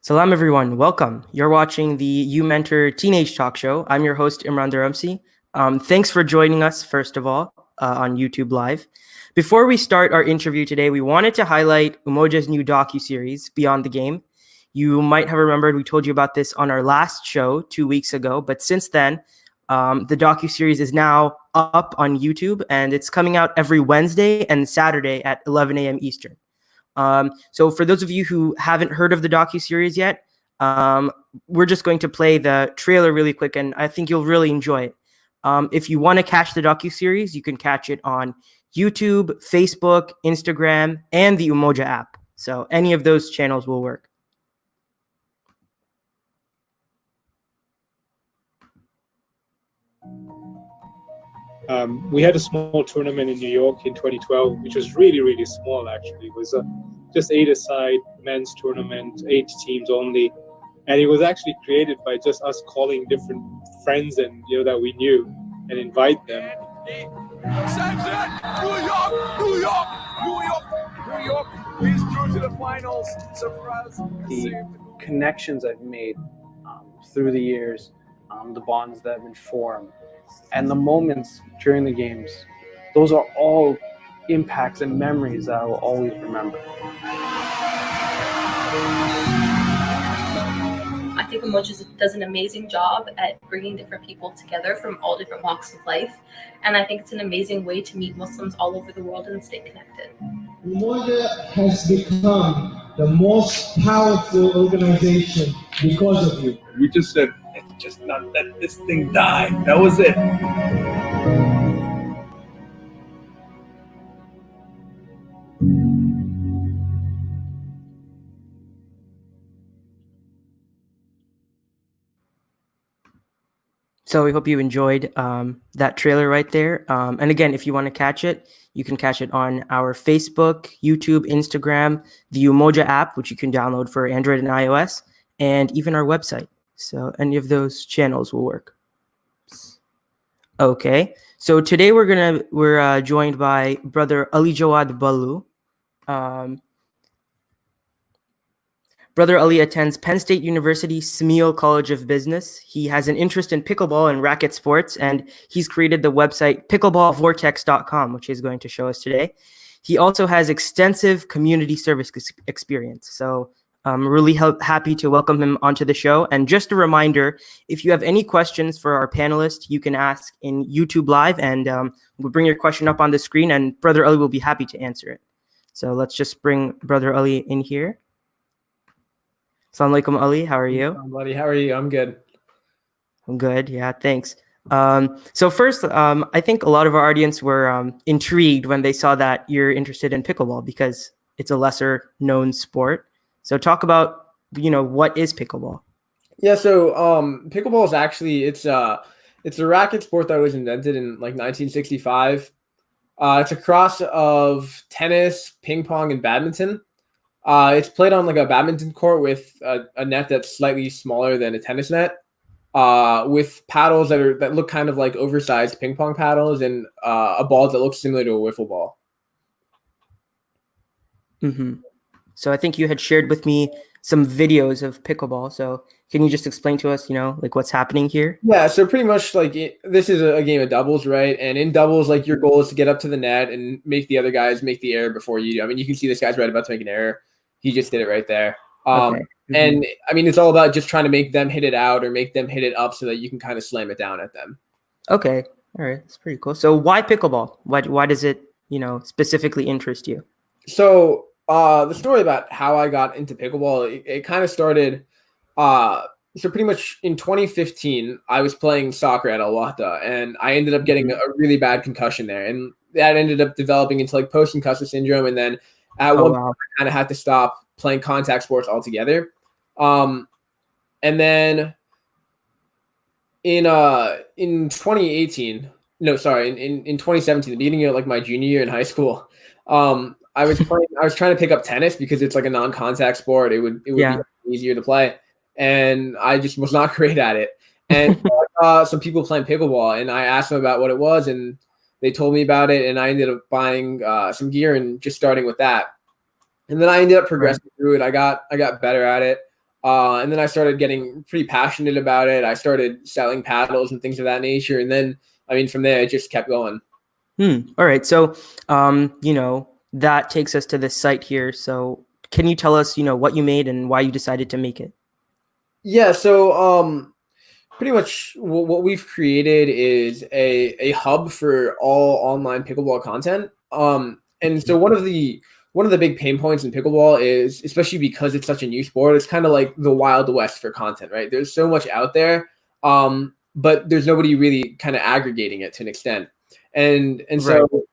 Salam everyone, welcome. You're watching the uMentor Teenage Talk Show. I'm your host Imran Dharamsi. Thanks for joining us, first of all, on YouTube Live. Before we start our interview today, we wanted to highlight Umoja's new docuseries, Beyond the Game. You might have remembered we told you about this on our last show 2 weeks ago, but since then, the docuseries is now up on YouTube, and it's coming out every Wednesday and Saturday at 11 a.m. Eastern. So for those of you who haven't heard of the docuseries yet, we're just going to play the trailer really quick, and I think you'll really enjoy it. If you want to catch the docuseries, you can catch it on YouTube, Facebook, Instagram, and the Umoja app. So any of those channels will work. We had a small tournament in New York in 2012, which was really, really small, actually. It was just 8-a-side men's tournament, 8 teams only. And it was actually created by just us calling different friends and that we knew and invite them. New York, he's through to the finals. Surprise. The connections I've made through the years, the bonds that have been formed, and the moments during the games, those are all impacts and memories that I will always remember. I think Umoja does an amazing job at bringing different people together from all different walks of life. And I think it's an amazing way to meet Muslims all over the world and stay connected. Umoja has become the most powerful organization because of you. We just said, let's just not let this thing die. That was it. So we hope you enjoyed that trailer right there. And again, if you want to catch it, you can catch it on our Facebook, YouTube, Instagram, the Umoja app, which you can download for Android and iOS, and even our website. So any of those channels will work. Okay, so today we're joined by Brother Ali Jawad Bhallo. Brother Ali attends Penn State University Smeal College of Business. He has an interest in pickleball and racket sports, and he's created the website pickleballvortex.com, which he's going to show us today. He also has extensive community service experience. So I'm really happy to welcome him onto the show. And just a reminder, if you have any questions for our panelists, you can ask in YouTube Live, and we'll bring your question up on the screen, and Brother Ali will be happy to answer it. So let's just bring Brother Ali in here. Assalamu alaikum, Ali. How are you? Buddy, how are you? I'm good. I'm good. Yeah, thanks. So first, I think a lot of our audience were intrigued when they saw that you're interested in pickleball because it's a lesser known sport. So talk about, what is pickleball? Yeah, so pickleball is actually it's a racket sport that was invented in like 1965. It's a cross of tennis, ping pong, and badminton. It's played on like a badminton court with a net that's slightly smaller than a tennis net, with paddles that look kind of like oversized ping pong paddles, and a ball that looks similar to a wiffle ball. Mm-hmm. So I think you had shared with me some videos of pickleball. So can you just explain to us, like what's happening here? Yeah, so pretty much like this is a game of doubles, right? And in doubles, like your goal is to get up to the net and make the other guys make the error before you do. I mean, you can see this guy's right about to make an error. He just did it right there. Okay. Mm-hmm. And I mean, it's all about just trying to make them hit it out or make them hit it up so that you can kind of slam it down at them. Okay. All right. That's pretty cool. So why pickleball? Why does it, specifically interest you? So the story about how I got into pickleball, it kind of started, so pretty much in 2015, I was playing soccer at Al-Ahad, and I ended up getting a really bad concussion there. And that ended up developing into like post-concussive syndrome. And then at one point, I kind of had to stop playing contact sports altogether. And then in 2018, in 2017, the beginning of like my junior year in high school, I was trying to pick up tennis because it's like a non-contact sport. It would be easier to play, and I just was not great at it. And some people playing pickleball, and I asked them about what it was, and they told me about it, and I ended up buying some gear and just starting with that. And then I ended up progressing through it. I got better at it. And then I started getting pretty passionate about it. I started selling paddles and things of that nature. And then, I mean, from there, it just kept going. All right. So, that takes us to this site here. So can you tell us, what you made and why you decided to make it? Yeah. So, pretty much what we've created is a hub for all online pickleball content. And so one of the big pain points in pickleball is, especially because it's such a new sport, it's kind of like the Wild West for content, right? There's so much out there, but there's nobody really kind of aggregating it to an extent. And so Right.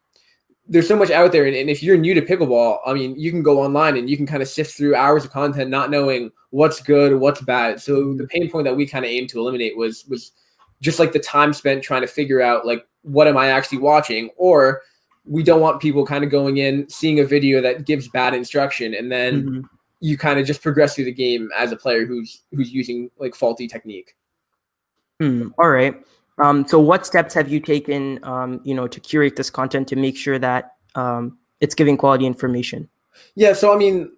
there's so much out there. And if you're new to pickleball, I mean, you can go online and you can kind of sift through hours of content, not knowing what's good, what's bad. So the pain point that we kind of aimed to eliminate was just like the time spent trying to figure out, like, what am I actually watching? Or we don't want people kind of going in, seeing a video that gives bad instruction, and then you kind of just progress through the game as a player who's using like faulty technique. All right. So what steps have you taken, to curate this content to make sure that it's giving quality information? Yeah. So, I mean,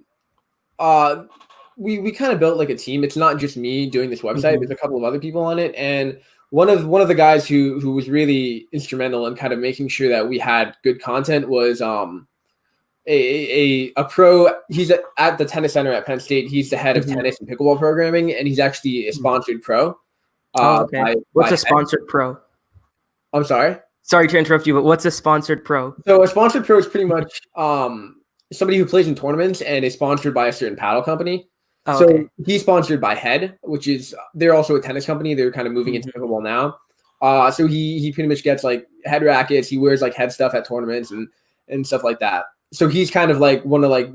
we kind of built like a team. It's not just me doing this website. There's a couple of other people on it. And one of the guys who was really instrumental in kind of making sure that we had good content was a pro. He's at the tennis center at Penn State. He's the head of tennis and pickleball programming, and he's actually a sponsored pro. Okay. What's a sponsored pro? I'm sorry. Sorry to interrupt you, but what's a sponsored pro? So a sponsored pro is pretty much somebody who plays in tournaments and is sponsored by a certain paddle company. Oh, so okay. he's sponsored by Head, which is, they're also a tennis company. They're kind of moving into pickleball now. So he pretty much gets like Head rackets. He wears like Head stuff at tournaments and stuff like that. So he's kind of like one of like,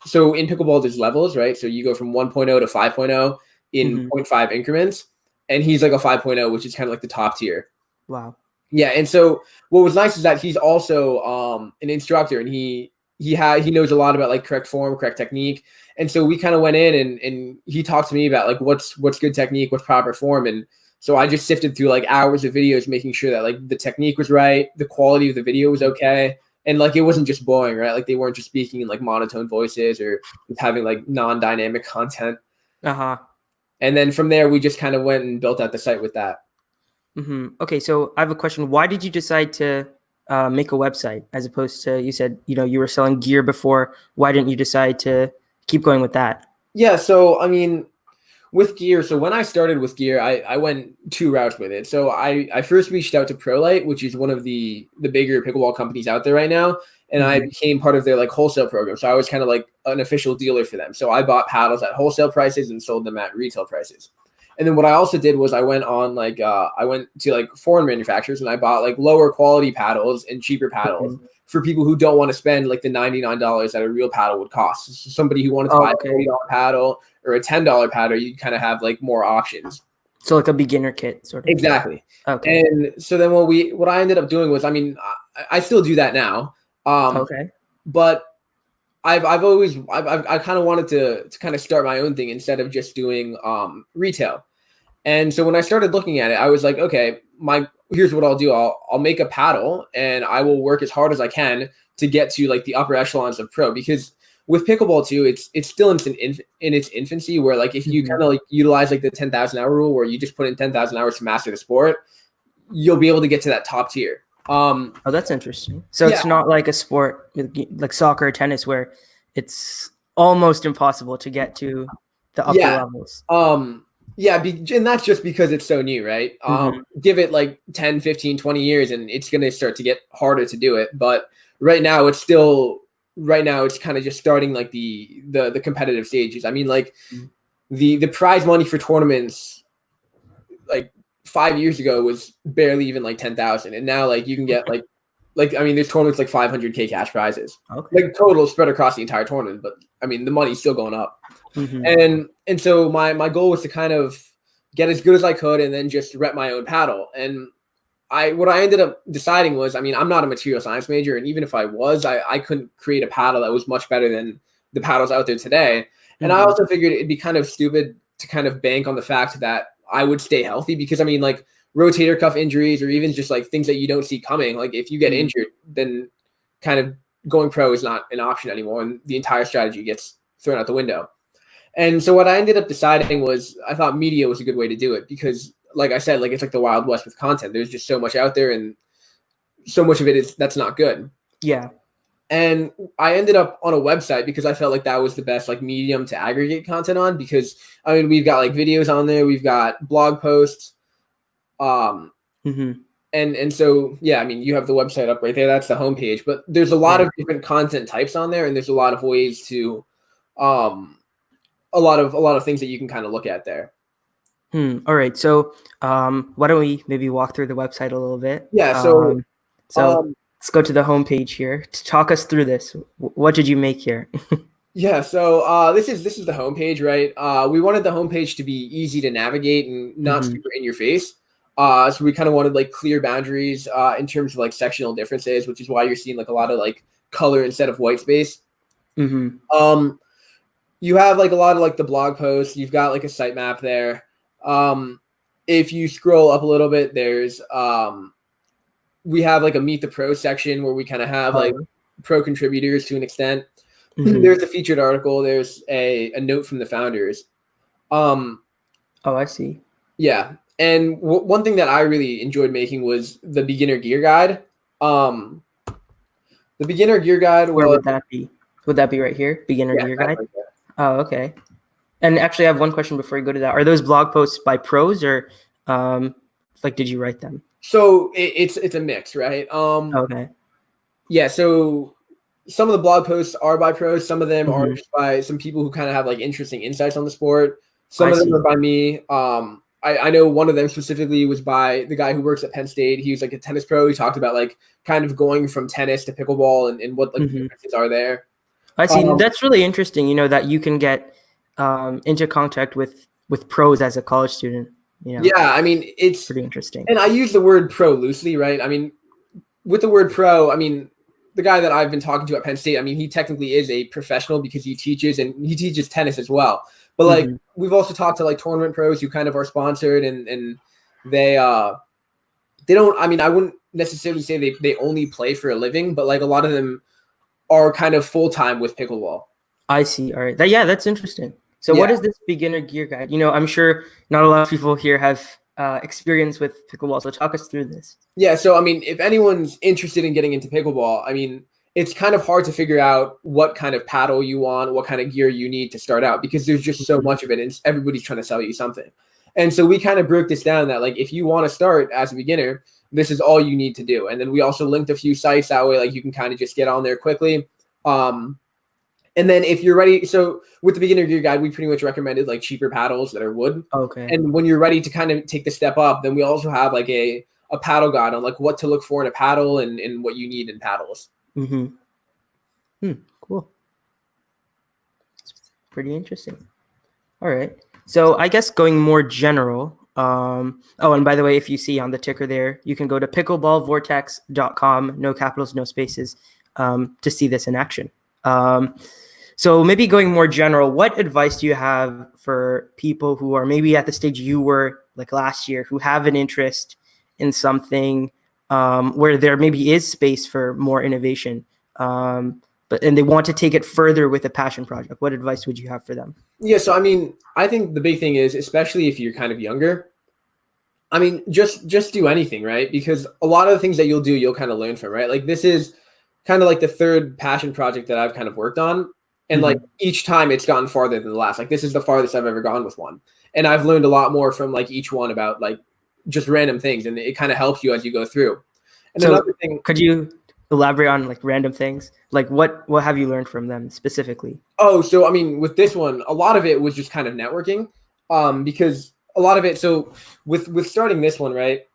so in pickleball there's levels, right? So you go from 1.0 to 5.0 in 0.5 increments. And he's like a 5.0, which is kind of like the top tier. Wow. Yeah. And so what was nice is that he's also an instructor, and he knows a lot about like correct form, correct technique. And so we kind of went in and he talked to me about like what's good technique, what's proper form. And so I just sifted through like hours of videos, making sure that like the technique was right, the quality of the video was okay, and like it wasn't just boring, right? Like they weren't just speaking in like monotone voices or just having like non-dynamic content. And then from there, we just kind of went and built out the site with that. Okay, so I have a question. Why did you decide to make a website as opposed to, you said, you were selling gear before. Why didn't you decide to keep going with that? Yeah, so I mean, with gear, so when I started with gear, I went two routes with it. So I first reached out to ProLite, which is one of the bigger pickleball companies out there right now. And I became part of their like wholesale program. So I was kind of like an official dealer for them. So I bought paddles at wholesale prices and sold them at retail prices. And then what I also did was I went to like foreign manufacturers and I bought like lower quality paddles and cheaper paddles for people who don't want to spend like the $99 that a real paddle would cost. So somebody who wanted to buy a $40 paddle or a $10 paddle, you kind of have like more options. So like a beginner kit sort of. Exactly. Okay. And so then what I ended up doing was, I mean, I still do that now. But I kind of wanted to kind of start my own thing instead of just doing retail. And so when I started looking at it, I was like, okay, here's what I'll do. I'll make a paddle and I will work as hard as I can to get to like the upper echelons of pro, because with pickleball too, it's still in its infancy, where like if you kind of like utilize like the 10,000 hour rule, where you just put in 10,000 hours to master the sport, you'll be able to get to that top tier. That's interesting. So it's not like a sport like soccer or tennis where it's almost impossible to get to the upper levels. And that's just because it's so new, right? Give it like 10, 15, 20 years and it's going to start to get harder to do it. But right now it's kind of just starting like the competitive stages. I mean, like the prize money for tournaments, like 5 years ago was barely even like 10,000. And now like you can get like, I mean, there's tournaments like 500K cash prizes, like total spread across the entire tournament. But I mean, the money's still going up. And so my goal was to kind of get as good as I could and then just rep my own paddle. And what I ended up deciding was, I mean, I'm not a material science major. And even if I was, I couldn't create a paddle that was much better than the paddles out there today. And I also figured it'd be kind of stupid to kind of bank on the fact that I would stay healthy, because I mean, like rotator cuff injuries or even just like things that you don't see coming. Like if you get injured, then kind of going pro is not an option anymore. And the entire strategy gets thrown out the window. And so what I ended up deciding was I thought media was a good way to do it because, like I said, like it's like the Wild West with content. There's just so much out there, and so much of it is that's not good. Yeah. And I ended up on a website because I felt like that was the best like medium to aggregate content on, because I mean we've got like videos on there, we've got blog posts, and so yeah, I mean you have the website up right there. That's the homepage, but there's a lot of different content types on there, and there's a lot of ways to, a lot of things that you can kind of look at there. All right. So why don't we maybe walk through the website a little bit? Yeah. So let's go to the homepage here to talk us through this. What did you make here? Yeah. So this is the homepage, right? We wanted the homepage to be easy to navigate and not super in your face. So we kind of wanted like clear boundaries in terms of like sectional differences, which is why you're seeing like a lot of like color instead of white space. You have like a lot of like the blog posts. You've got like a sitemap there. If you scroll up a little bit, there's we have like a Meet the Pro section where we kind of have like pro contributors to an extent. There's a featured article. There's a note from the founders. Oh, I see. Yeah. And one thing that I really enjoyed making was the beginner gear guide. The beginner gear guide. Where would that be? Would that be right here? Beginner gear guide? Right. Oh, okay. And actually, I have one question before you go to that. Are those blog posts by pros or like did you write them? So it's a mix, right? Okay. Yeah. So some of the blog posts are by pros. Some of them are just by some people who kind of have like interesting insights on the sport. Some of them are by me. I know one of them specifically was by the guy who works at Penn State. He was like a tennis pro. He talked about like kind of going from tennis to pickleball and what like differences are there. I see. That's really interesting. You know, that you can get into contact with pros as a college student. You know? Yeah, I mean it's pretty interesting. And I use the word pro loosely, right? I mean, with the word pro, I mean the guy that I've been talking to at Penn State, I mean he technically is a professional because he teaches tennis as well. But like we've also talked to like tournament pros who kind of are sponsored and they don't. I mean, I wouldn't necessarily say they only play for a living, but like a lot of them are kind of full time with pickleball. I see. All right. That's interesting. So what is this beginner gear guide? You know, I'm sure not a lot of people here have experience with pickleball. So talk us through this. Yeah. So, I mean, if anyone's interested in getting into pickleball, I mean, it's kind of hard to figure out what kind of paddle you want, what kind of gear you need to start out because there's just so much of it and everybody's trying to sell you something. And so we kind of broke this down that like, if you want to start as a beginner, this is all you need to do. And then we also linked a few sites that way, like you can kind of just get on there quickly. And then if you're ready, so with the beginner gear guide, we pretty much recommended like cheaper paddles that are wood. Okay. And when you're ready to kind of take the step up, then we also have like a paddle guide on like what to look for in a paddle and what you need in paddles. Cool. It's pretty interesting. All right. So I guess going more general. And by the way, if you see on the ticker there, you can go to pickleballvortex.com, no capitals, no spaces, to see this in action. So maybe going more general, what advice do you have for people who are maybe at the stage you were like last year, who have an interest in something where there maybe is space for more innovation, and they want to take it further with a passion project? What advice would you have for them? Yeah, so I mean, I think the big thing is, especially if you're kind of younger, I mean, just do anything, right? Because a lot of the things that you'll do, you'll kind of learn from, right? Like this is kind of like the third passion project that I've kind of worked on. And like each time it's gotten farther than the last. Like this is the farthest I've ever gone with one. And I've learned a lot more from like each one about like just random things. And it kind of helps you as you go through. And so another thing, could you elaborate on like random things? Like what have you learned from them specifically? Oh, so I mean, with this one, a lot of it was just kind of networking. Because a lot of it, so with starting this one, right?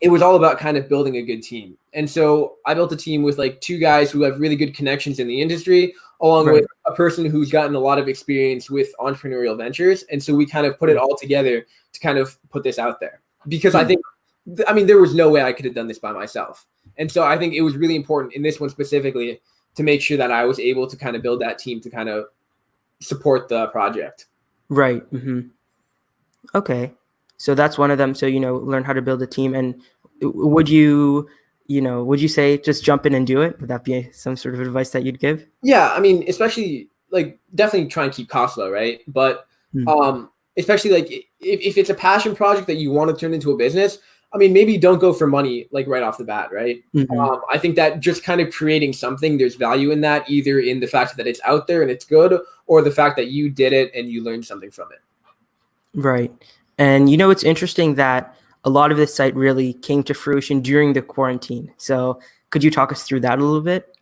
It was all about kind of building a good team. And so I built a team with like two guys who have really good connections in the industry, along with a person who's gotten a lot of experience with entrepreneurial ventures. And so we kind of put it all together to kind of put this out there because I think, I mean, there was no way I could have done this by myself. And so I think it was really important in this one specifically to make sure that I was able to kind of build that team to kind of support the project. Right. Okay. So that's one of them. So, learn how to build a team. And would you say just jump in and do it? Would that be some sort of advice that you'd give? Yeah. I mean, especially like definitely try and keep costs low, right? But Mm. especially like if it's a passion project that you want to turn into a business, I mean, maybe don't go for money like right off the bat, right? Mhm. I think that just kind of creating something, there's value in that, either in the fact that it's out there and it's good, or the fact that you did it and you learned something from it. Right. And it's interesting that a lot of this site really came to fruition during the quarantine. So could you talk us through that a little bit?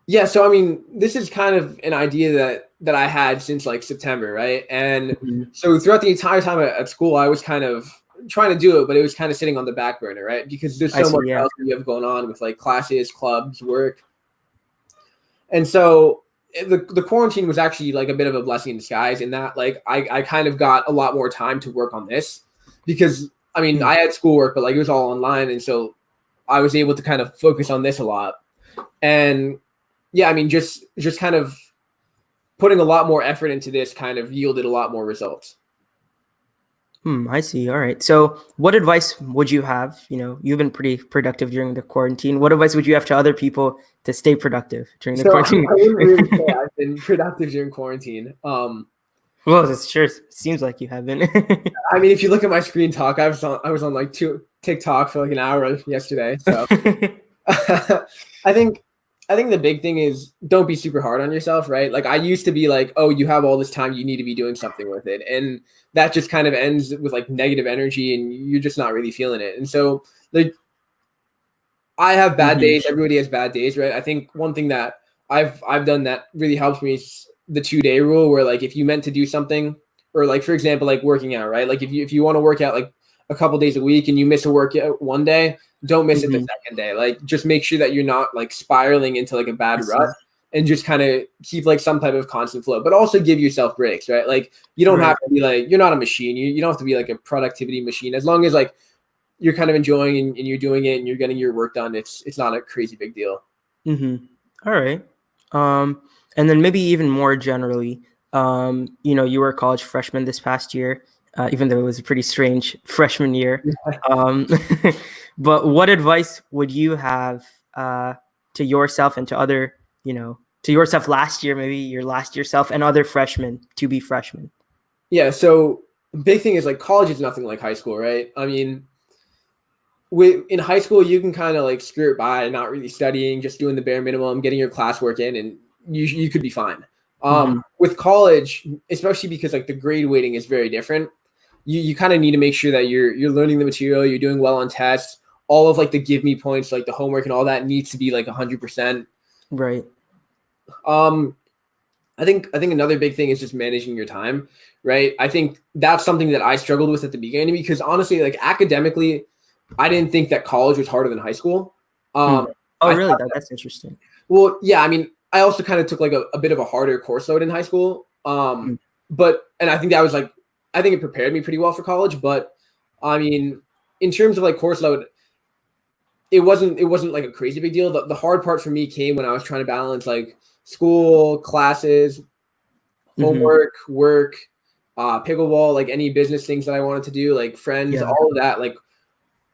Yeah, so I mean, this is kind of an idea that I had since like September, right? And Mhm. so throughout the entire time at school, I was kind of trying to do it, but it was kind of sitting on the back burner, right? Because there's I so see. much Yeah. else that you have going on with like classes, clubs, work. And so the quarantine was actually like a bit of a blessing in disguise in that like I kind of got a lot more time to work on this because I mean, Mm. I had schoolwork, but like it was all online. And so I was able to kind of focus on this a lot. And yeah, I mean, just kind of putting a lot more effort into this kind of yielded a lot more results. I see. All right. So what advice would you have? You've been pretty productive during the quarantine. What advice would you have to other people to stay productive during the So I quarantine? wouldn't really say I've been productive during quarantine. Well, it sure seems like you have been. I mean, if you look at my screen talk, I was on like TikTok for like an hour yesterday. So I think the big thing is don't be super hard on yourself, right? Like I used to be like, oh, you have all this time, you need to be doing something with it. And that just kind of ends with like negative energy and you're just not really feeling it. And so like I have bad Mhm. days, everybody has bad days, right? I think one thing that I've done that really helps me is the 2-day rule where like if you meant to do something or like for example like working out, right? Like if you want to work out like a couple days a week and you miss a workout one day, don't miss it the Mhm. second day. Like just make sure that you're not like spiraling into like a I bad see. rut and just kind of keep like some type of constant flow, but also give yourself breaks, right? Like you don't Right. have to be like you're not a machine. You don't have to be like a productivity machine. As long as like you're kind of enjoying and you're doing it and you're getting your work done, it's not a crazy big deal. All right. Um, and then maybe even more generally, you were a college freshman this past year, even though it was a pretty strange freshman year. Um, but what advice would you have to yourself and to other, to yourself last year, maybe your last year self and other freshmen to be freshmen? Yeah, so big thing is like college is nothing like high school, right? I mean, in high school you can kind of like skirt by not really studying, just doing the bare minimum, getting your classwork in, and you could be fine. Hmm. With college, especially because like the grade weighting is very different, you kind of need to make sure that you're learning the material, you're doing well on tests, all of like the give me points, like the homework and all that needs to be like 100%. Right. Um, I think another big thing is just managing your time, right? I think that's something that I struggled with at the beginning because honestly, like academically, I didn't think that college was harder than high school. Hmm. Oh, I really? thought, That's interesting. well, yeah, I mean, I also kind of took like a bit of a harder course load in high school. Mm. But and I think that was like I think it prepared me pretty well for college. But I mean, in terms of like course load, it wasn't like a crazy big deal. The hard part for me came when I was trying to balance like school, classes, Hmm. homework, work, pickleball, like any business things that I wanted to do, like friends, Yeah. all of that. Like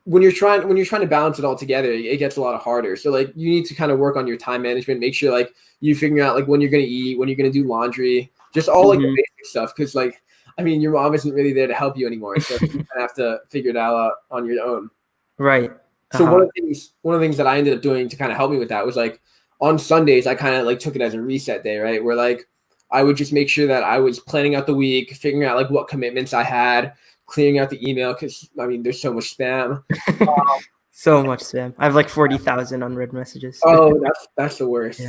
when you're trying to balance it all together, it gets a lot harder. So like you need to kind of work on your time management, make sure like you figure out like when you're gonna eat, when you're gonna do laundry, just all like the Hmm. basic stuff. Because like I mean, your mom isn't really there to help you anymore, so you kind of have to figure it out on your own. Right. So Uh-huh. one of the things that I ended up doing to kind of help me with that was like on Sundays I kind of like took it as a reset day, right? Where like I would just make sure that I was planning out the week, figuring out like what commitments I had, clearing out the email because I mean there's so much spam. So much spam. I have like 40,000 unread messages. Oh, that's the worst. Yeah.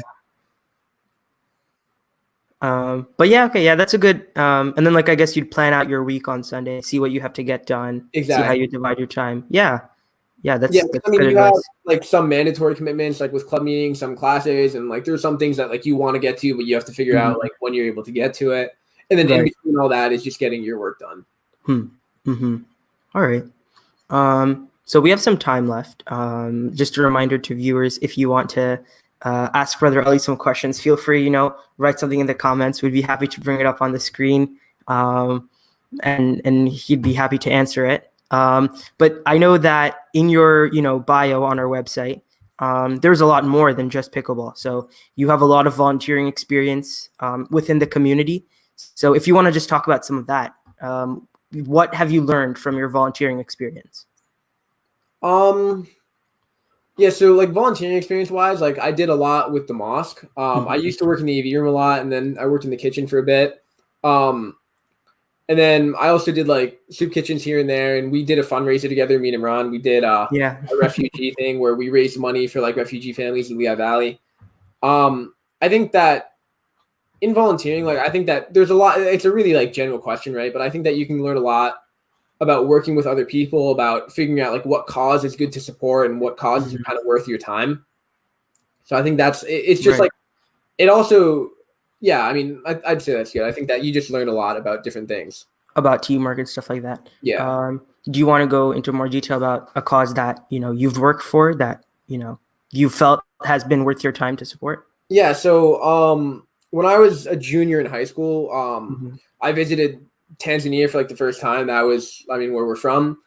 But yeah, okay, yeah, that's a good. And then like I guess you'd plan out your week on Sunday, see what you have to get done, see how Exactly. you divide your time. Yeah, yeah, Yeah, that's I mean good you have advice. like some mandatory commitments like with club meetings, some classes, and like there's some things that like you want to get to, but you have to figure out Hmm. like when you're able to get to it. And then in Right. between all that is just getting your work done. Mm-hmm. All right. So we have some time left. Just a reminder to viewers, if you want to ask Brother Ali some questions, feel free, write something in the comments. We'd be happy to bring it up on the screen. And he'd be happy to answer it. But I know that in your, bio on our website, there's a lot more than just pickleball. So you have a lot of volunteering experience within the community. So if you want to just talk about some of that, what have you learned from your volunteering experience? Yeah, so like volunteering experience wise, like I did a lot with the mosque. I used to work in the AV room a lot, and then I worked in the kitchen for a bit. And then I also did like soup kitchens here and there, and we did a fundraiser together, me and Imran. We did a refugee thing where we raised money for like refugee families in Lehigh Valley. I think that in volunteering, like I think that there's a lot. It's a really like general question, right? But I think that you can learn a lot about working with other people, about figuring out like what cause is good to support and what causes are kind of worth your time. So I think it's just like, it also, yeah, I mean, I'd say that's good. I think that you just learn a lot about different things. About teamwork and stuff like that. Yeah. Do you want to go into more detail about a cause that, you've worked for that, you felt has been worth your time to support? Yeah. So when I was a junior in high school, I visited Tanzania for like the first time. That was, where we're from.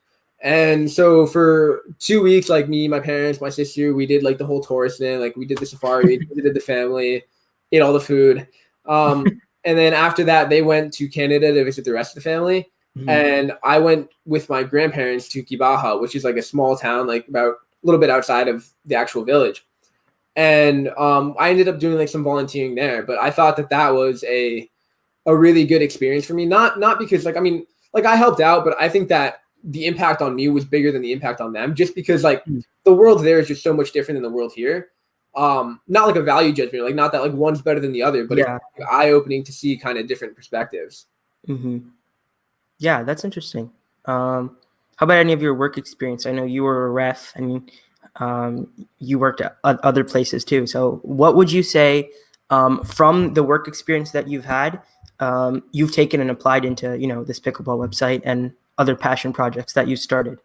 And so for 2 weeks, like me, my parents, my sister, we did like the whole tourist thing. Like we did the safari, visited the family, ate all the food. And then after that, they went to Canada to visit the rest of the family. And I went with my grandparents to Kibaha, which is like a small town, like about a little bit outside of the actual village. And I ended up doing like some volunteering there, but I thought that was a really good experience for me. Not because like, I helped out, but I think that the impact on me was bigger than the impact on them, just because like the world there is just so much different than the world here. Not like a value judgment, like not that like one's better than the other, but it's eye-opening to see kind of different perspectives. Yeah, that's interesting. How about any of your work experience? I know you were a ref and you worked at other places too. So what would you say from the work experience that you've had, you've taken and applied into, this pickleball website and other passion projects that you started?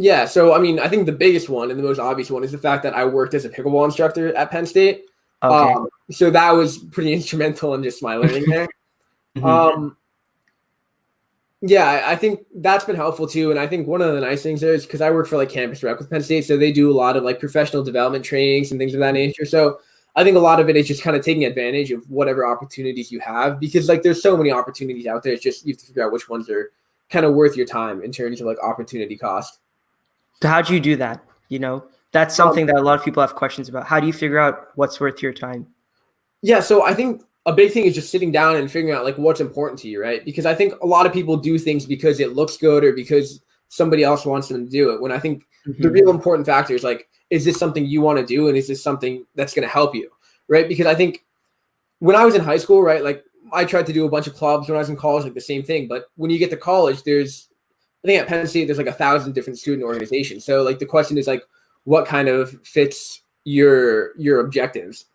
Yeah. So, I think the biggest one and the most obvious one is the fact that I worked as a pickleball instructor at Penn State. Okay. So that was pretty instrumental in just my learning there. Yeah, I think that's been helpful too. And I think one of the nice things there is because I work for like campus rec with Penn State. So they do a lot of like professional development trainings and things of that nature. So I think a lot of it is just kind of taking advantage of whatever opportunities you have, because like there's so many opportunities out there. It's just you have to figure out which ones are kind of worth your time in terms of like opportunity cost. So how do you do that? That's something that a lot of people have questions about. How do you figure out what's worth your time? Yeah, so I think a big thing is just sitting down and figuring out like what's important to you, right? Because I think a lot of people do things because it looks good or because somebody else wants them to do it. When I think the real important factor is like, is this something you want to do? And is this something that's going to help you, right? Because I think when I was in high school, right, like I tried to do a bunch of clubs. When I was in college, like the same thing. But when you get to college, I think at Penn State, there's like 1,000 different student organizations. So like the question is like, what kind of fits your objectives?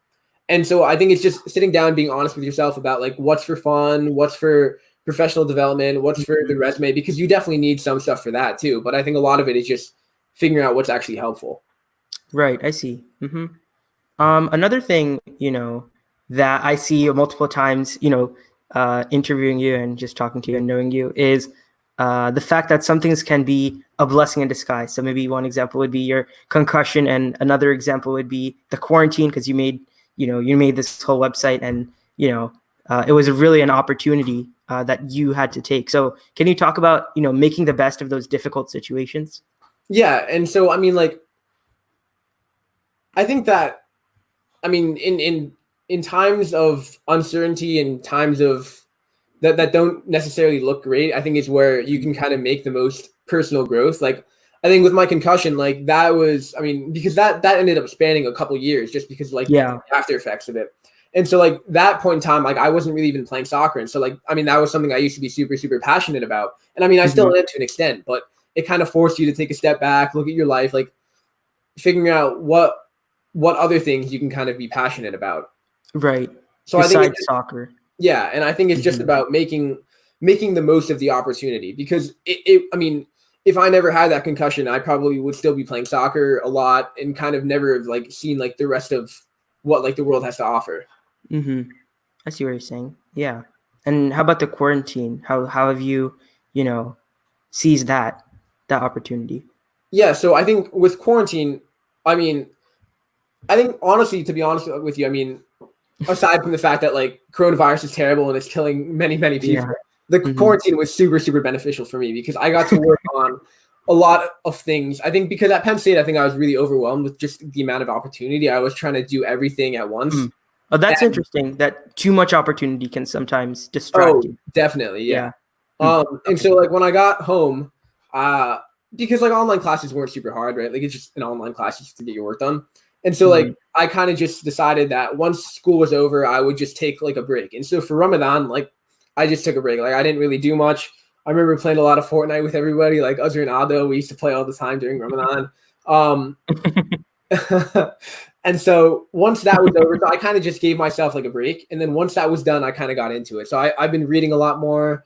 And so I think it's just sitting down and being honest with yourself about like what's for fun, what's for professional development, what's for the resume, because you definitely need some stuff for that too. But I think a lot of it is just figuring out what's actually helpful. Right. I see. Another thing, that I see multiple times, interviewing you and just talking to you and knowing you is the fact that some things can be a blessing in disguise. So maybe one example would be your concussion, and another example would be the quarantine, because you made this whole website, and it was really an opportunity that you had to take. So can you talk about making the best of those difficult situations? Yeah, and so I think that in times of uncertainty and times of that don't necessarily look great, I think is where you can kind of make the most personal growth. Like I think with my concussion, like that was, because that ended up spanning a couple years just because the after effects of it. And so like that point in time, like I wasn't really even playing soccer. And so like, that was something I used to be super, super passionate about. And I still am to an extent, but it kind of forced you to take a step back, look at your life, like figuring out what other things you can kind of be passionate about. Right. So besides I think soccer. Yeah. And I think it's just about making the most of the opportunity, because if I never had that concussion, I probably would still be playing soccer a lot and kind of never have like seen like the rest of what like the world has to offer. I see what you're saying. Yeah. And how about the quarantine? How have you, seized that opportunity? Yeah. So I think with quarantine, I think honestly, to be honest with you, I mean, aside from the fact that like coronavirus is terrible and it's killing many people, the quarantine was super beneficial for me because I got to work on a lot of things. I think because at Penn State, I think I was really overwhelmed with just the amount of opportunity. I was trying to do everything at once. Oh, that's interesting. That too much opportunity can sometimes distract you. Definitely, yeah. And so like when I got home, because like online classes weren't super hard, right? Like it's just an online class just to get your work done. And so like I kind of just decided that once school was over, I would just take like a break. And so for Ramadan, like I just took a break. Like I didn't really do much. I remember playing a lot of Fortnite with everybody, like Uzzer and Ado. We used to play all the time during Ramadan. And so once that was over, so I kind of just gave myself like a break. And then once that was done, I kind of got into it. So I've been reading a lot more,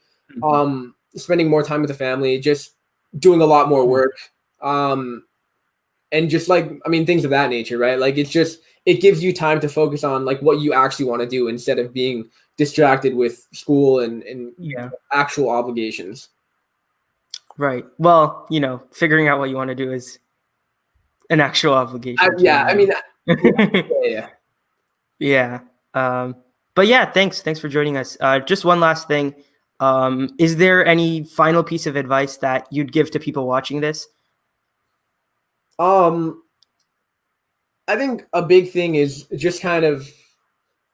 spending more time with the family, just doing a lot more work. And just like, I mean, things of that nature, right? Like it gives you time to focus on like what you actually want to do instead of being distracted with school and actual obligations. Right. Well, figuring out what you want to do is an actual obligation. I mean, yeah. But yeah, thanks for joining us. Just one last thing. Is there any final piece of advice that you'd give to people watching this? I think a big thing is just kind of,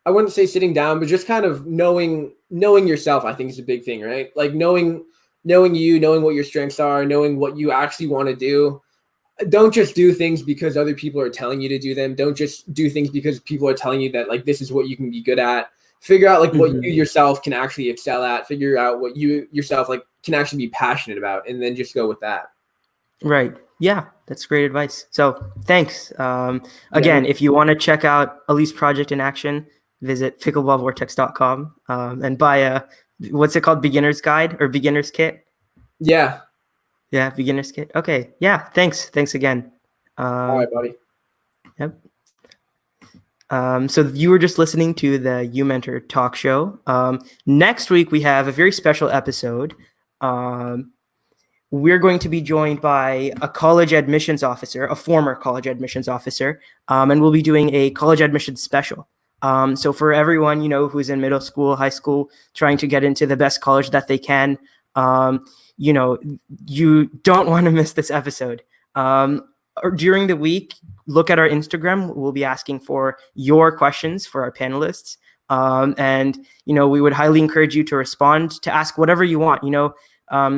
I wouldn't say sitting down, but just kind of knowing yourself, I think is a big thing, right? Like knowing you, knowing what your strengths are, knowing what you actually want to do. Don't just do things because other people are telling you to do them. Don't just do things because people are telling you that like this is what you can be good at. Figure out like what you yourself can actually excel at. Figure out what you yourself like can actually be passionate about, and then just go with that. Right. Yeah, that's great advice. So thanks. Again, if you want to check out Ali's project in action, visit pickleballvortex.com and buy a, what's it called? Beginner's guide or beginner's kit? Yeah. Yeah. Beginner's kit. Okay. Yeah. Thanks. Thanks again. All right, buddy. Yep. So you were just listening to the uMentor talk show. Next week, we have a very special episode. We're going to be joined by a college admissions officer, a former college admissions officer, and we'll be doing a college admissions special. So for everyone, who's in middle school, high school, trying to get into the best college that they can, you don't want to miss this episode. During the week, look at our Instagram. We'll be asking for your questions for our panelists. And we would highly encourage you to respond, to ask whatever you want.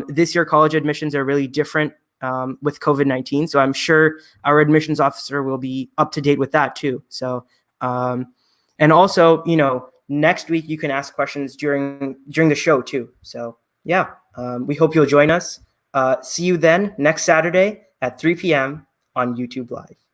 This year college admissions are really different with COVID-19. So I'm sure our admissions officer will be up to date with that too. So, and also, next week you can ask questions during the show too. So yeah, we hope you'll join us. See you then next Saturday at 3 p.m. on YouTube Live.